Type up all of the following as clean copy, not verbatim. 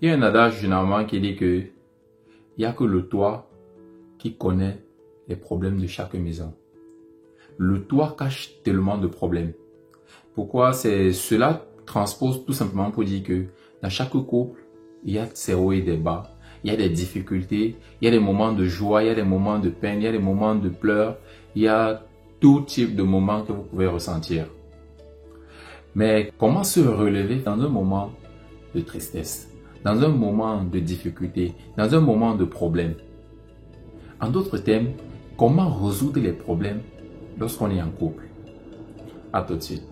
Il y a un adage généralement qui dit que il n'y a que le toit qui connaît les problèmes de chaque maison. Le toit cache tellement de problèmes. Pourquoi? Cela transpose tout simplement pour dire que dans chaque couple, il y a ses hauts et des bas. Il y a des difficultés, il y a des moments de joie, il y a des moments de peine, il y a des moments de pleurs. Il y a tout type de moments que vous pouvez ressentir. Mais comment se relever dans un moment de tristesse, dans un moment de difficulté, dans un moment de problème? En d'autres termes, comment résoudre les problèmes lorsqu'on est en couple? À tout de suite.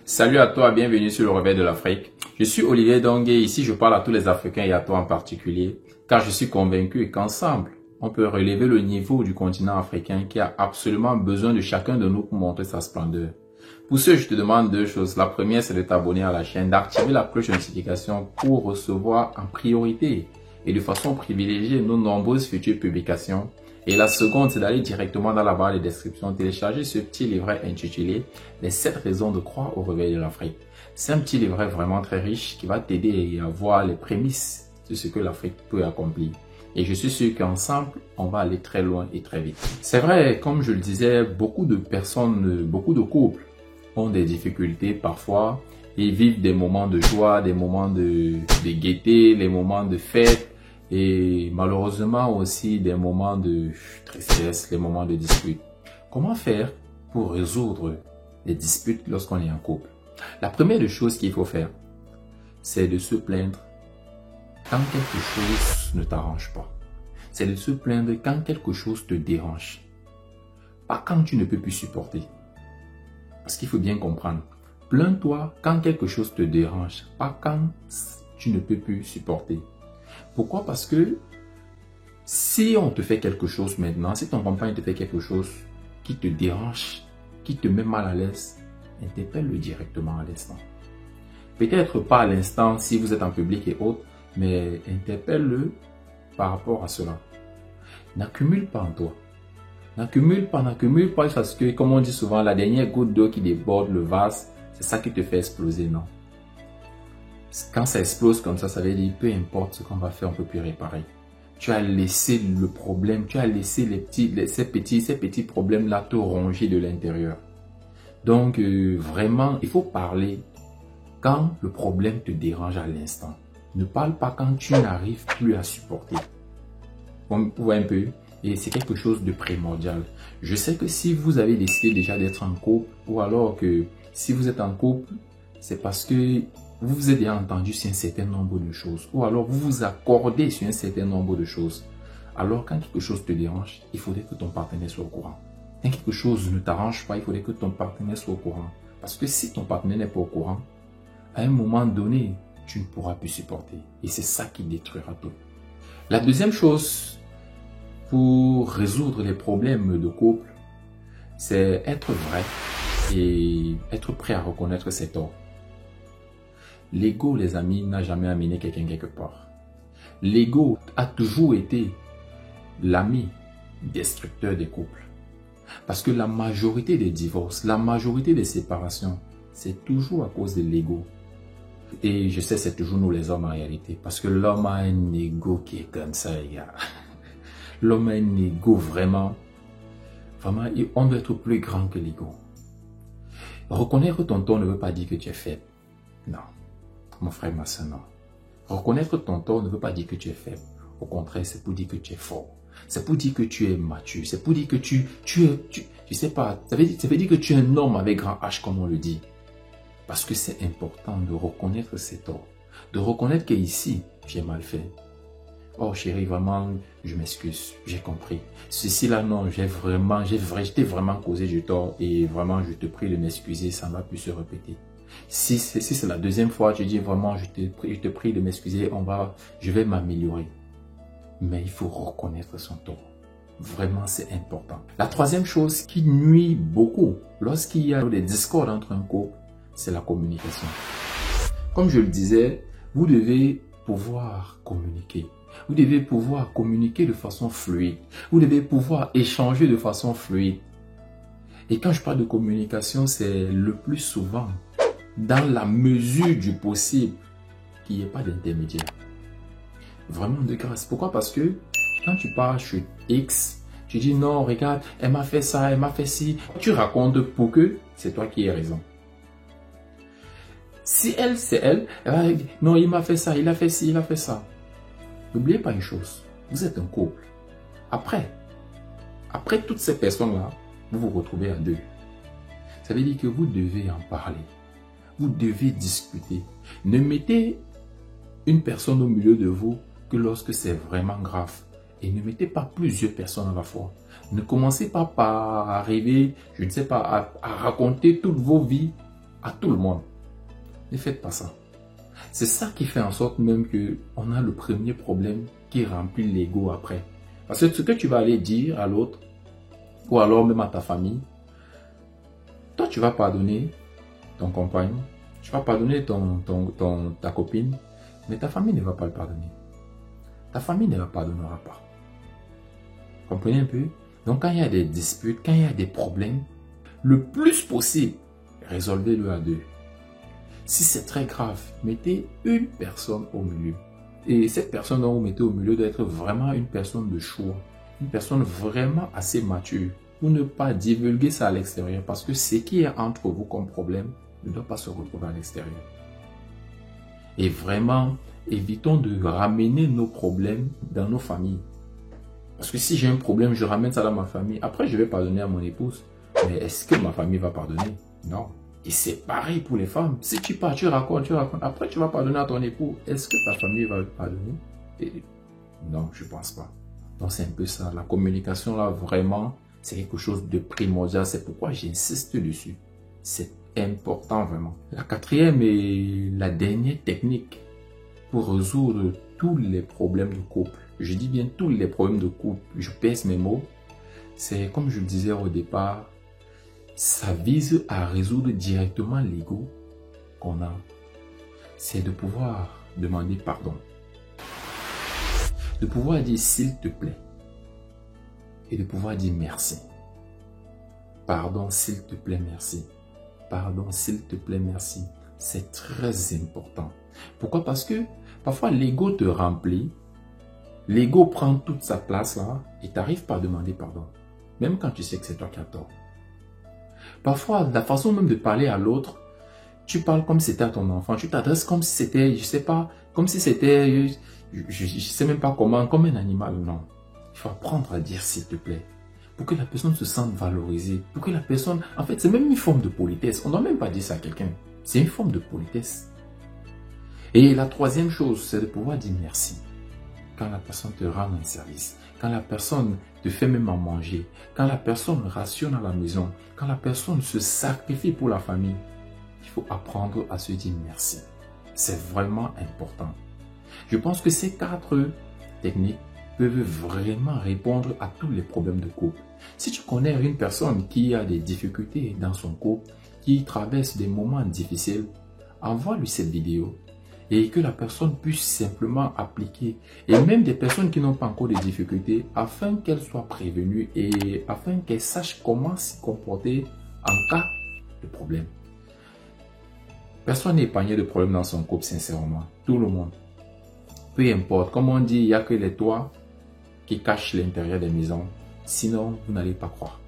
Salut à toi, bienvenue sur le Réveil de l'Afrique. Je suis Olivier Dongue et ici je parle à tous les Africains et à toi en particulier, car je suis convaincu qu'ensemble, on peut relever le niveau du continent africain qui a absolument besoin de chacun de nous pour montrer sa splendeur. Pour ce, je te demande deux choses. La première, c'est de t'abonner à la chaîne, d'activer la cloche de notification pour recevoir en priorité et de façon privilégiée nos nombreuses futures publications. Et la seconde, c'est d'aller directement dans la barre de description, télécharger ce petit livret intitulé « Les 7 raisons de croire au réveil de l'Afrique ». C'est un petit livret vraiment très riche qui va t'aider à voir les prémices de ce que l'Afrique peut accomplir. Et je suis sûr qu'ensemble, on va aller très loin et très vite. C'est vrai, comme je le disais, beaucoup de personnes, beaucoup de couples ont des difficultés parfois. Ils vivent des moments de joie, des moments de gaieté, les moments de fête. Et malheureusement aussi des moments de tristesse, les moments de dispute. Comment faire pour résoudre les disputes lorsqu'on est en couple? La première des choses qu'il faut faire, c'est de se plaindre quand quelque chose ne t'arrange pas. C'est de se plaindre quand quelque chose te dérange. Pas quand tu ne peux plus supporter. Parce qu'il faut bien comprendre. Plains-toi quand quelque chose te dérange, pas quand tu ne peux plus supporter. Pourquoi? Parce que si on te fait quelque chose maintenant, si ton compagnon te fait quelque chose qui te dérange, qui te met mal à l'aise, interpelle-le directement à l'instant. Peut-être pas à l'instant si vous êtes en public et autres, mais interpelle-le par rapport à cela. N'accumule pas en toi. N'accumule pas, parce que, comme on dit souvent, la dernière goutte d'eau qui déborde le vase, c'est ça qui te fait exploser, non? Quand ça explose comme ça veut dire peu importe ce qu'on va faire, on ne peut plus réparer. Tu as laissé le problème, tu as laissé ces petits problèmes-là te ronger de l'intérieur. Donc, vraiment, il faut parler quand le problème te dérange à l'instant. Ne parle pas quand tu n'arrives plus à supporter. Vous voyez un peu? Et c'est quelque chose de primordial. Je sais que si vous avez décidé déjà d'être en couple, ou alors que si vous êtes en couple, c'est parce que vous vous êtes déjà entendu sur un certain nombre de choses. Ou alors vous vous accordez sur un certain nombre de choses. Alors quand quelque chose te dérange, il faudrait que ton partenaire soit au courant. Quand quelque chose ne t'arrange pas, il faudrait que ton partenaire soit au courant. Parce que si ton partenaire n'est pas au courant, à un moment donné, tu ne pourras plus supporter. Et c'est ça qui détruira tout. La deuxième chose pour résoudre les problèmes de couple, c'est être vrai et être prêt à reconnaître ses torts. L'ego, les amis, n'a jamais amené quelqu'un quelque part. L'ego a toujours été l'ami destructeur des couples. Parce que la majorité des divorces, la majorité des séparations, c'est toujours à cause de l'ego. Et je sais, c'est toujours nous les hommes en réalité. Parce que l'homme a un ego qui est comme ça, les gars. L'homme a un ego vraiment. Vraiment, on doit être plus grand que l'ego. Reconnaître ton tort ne veut pas dire que tu es faible. Non. Mon frère, ma soeur, non. Reconnaître ton tort ne veut pas dire que tu es faible. Au contraire, c'est pour dire que tu es fort. C'est pour dire que tu es mature. C'est pour dire que tu sais pas, ça veut dire que tu es un homme avec grand H, comme on le dit. Parce que c'est important de reconnaître ses torts. De reconnaître qu'ici, j'ai mal fait. Oh chérie, vraiment, je m'excuse, j'ai compris. Ceci là, non, je t'ai vraiment causé du tort et vraiment, je te prie de m'excuser, ça ne va plus se répéter. Si c'est la deuxième fois, tu dis vraiment, je te prie de m'excuser, je vais m'améliorer. Mais il faut reconnaître son tort. Vraiment, c'est important. La troisième chose qui nuit beaucoup lorsqu'il y a des discordes entre un couple, c'est la communication. Comme je le disais, vous devez pouvoir communiquer. Vous devez pouvoir communiquer de façon fluide. Vous devez pouvoir échanger de façon fluide. Et quand je parle de communication, c'est le plus souvent dans la mesure du possible qu'il n'y ait pas d'intermédiaire. Vraiment de grâce. Pourquoi? Parce que quand tu parles chez X, tu dis non, regarde, elle m'a fait ça, elle m'a fait ci. Tu racontes pour que c'est toi qui aies raison. Si elle, c'est elle, va dire, non, il m'a fait ça, il a fait ci, il a fait ça. N'oubliez pas une chose, vous êtes un couple. Après toutes ces personnes-là, vous vous retrouvez à deux. Ça veut dire que vous devez en parler. Vous devez discuter. Ne mettez une personne au milieu de vous que lorsque c'est vraiment grave. Et ne mettez pas plusieurs personnes à la fois. Ne commencez pas par arriver, je ne sais pas, à raconter toutes vos vies à tout le monde. Ne faites pas ça. C'est ça qui fait en sorte même qu'on a le premier problème qui remplit l'ego après. Parce que ce que tu vas aller dire à l'autre, ou alors même à ta famille, toi tu vas pardonner ton compagnon, tu vas pardonner ta copine, mais ta famille ne va pas le pardonner. Ta famille ne le pardonnera pas. Comprenez un peu? Donc quand il y a des disputes, quand il y a des problèmes, le plus possible, résolvez-le à deux. Si c'est très grave, mettez une personne au milieu. Et cette personne dont vous mettez au milieu doit être vraiment une personne de choix. Une personne vraiment assez mature. Pour ne pas divulguer ça à l'extérieur. Parce que ce qui est entre vous comme problème ne doit pas se retrouver à l'extérieur. Et vraiment, évitons de ramener nos problèmes dans nos familles. Parce que si j'ai un problème, je ramène ça dans ma famille. Après, je vais pardonner à mon épouse. Mais est-ce que ma famille va pardonner? Non. Et c'est pareil pour les femmes. Si tu pars, tu racontes. Après, tu vas pardonner à ton époux. Est-ce que ta famille va pardonner? Non, je ne pense pas. Donc, c'est un peu ça. La communication, là, vraiment, c'est quelque chose de primordial. C'est pourquoi j'insiste dessus. C'est important, vraiment. La quatrième et la dernière technique pour résoudre tous les problèmes de couple. Je dis bien tous les problèmes de couple. Je pèse mes mots. C'est comme je le disais au départ, ça vise à résoudre directement l'ego qu'on a. C'est de pouvoir demander pardon. De pouvoir dire s'il te plaît. Et de pouvoir dire merci. Pardon, s'il te plaît, merci. Pardon, s'il te plaît, merci. C'est très important. Pourquoi? Parce que parfois l'ego te remplit. L'ego prend toute sa place là et tu n'arrives pas à demander pardon. Même quand tu sais que c'est toi qui as tort. Parfois, la façon même de parler à l'autre, tu parles comme si c'était à ton enfant. Tu t'adresses comme si c'était, je sais pas, comme si c'était, je sais même pas comment, comme un animal. Non. Il faut apprendre à dire s'il te plaît. Pour que la personne se sente valorisée. Pour que la personne, en fait, c'est même une forme de politesse. On ne doit même pas dire ça à quelqu'un. C'est une forme de politesse. Et la troisième chose, c'est de pouvoir dire merci. Quand la personne te rend un service, quand la personne te fait même à manger, quand la personne rationne à la maison, quand la personne se sacrifie pour la famille, il faut apprendre à se dire merci. C'est vraiment important. Je pense que ces 4 techniques peuvent vraiment répondre à tous les problèmes de couple. Si tu connais une personne qui a des difficultés dans son couple, qui traverse des moments difficiles, envoie-lui cette vidéo. Et que la personne puisse simplement appliquer. Et même des personnes qui n'ont pas encore de difficultés, afin qu'elles soient prévenues et afin qu'elles sachent comment se comporter en cas de problème. Personne n'est épargné de problèmes dans son couple, sincèrement. Tout le monde. Peu importe. Comme on dit, il n'y a que les toits qui cachent l'intérieur des maisons. Sinon, vous n'allez pas croire.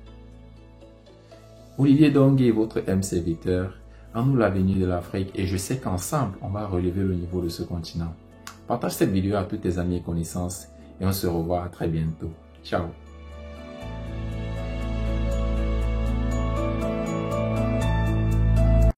Olivier Dongué, votre serviteur, en nous l'avenir de l'Afrique, et je sais qu'ensemble, on va relever le niveau de ce continent. Partage cette vidéo à tous tes amis et connaissances et on se revoit très bientôt. Ciao.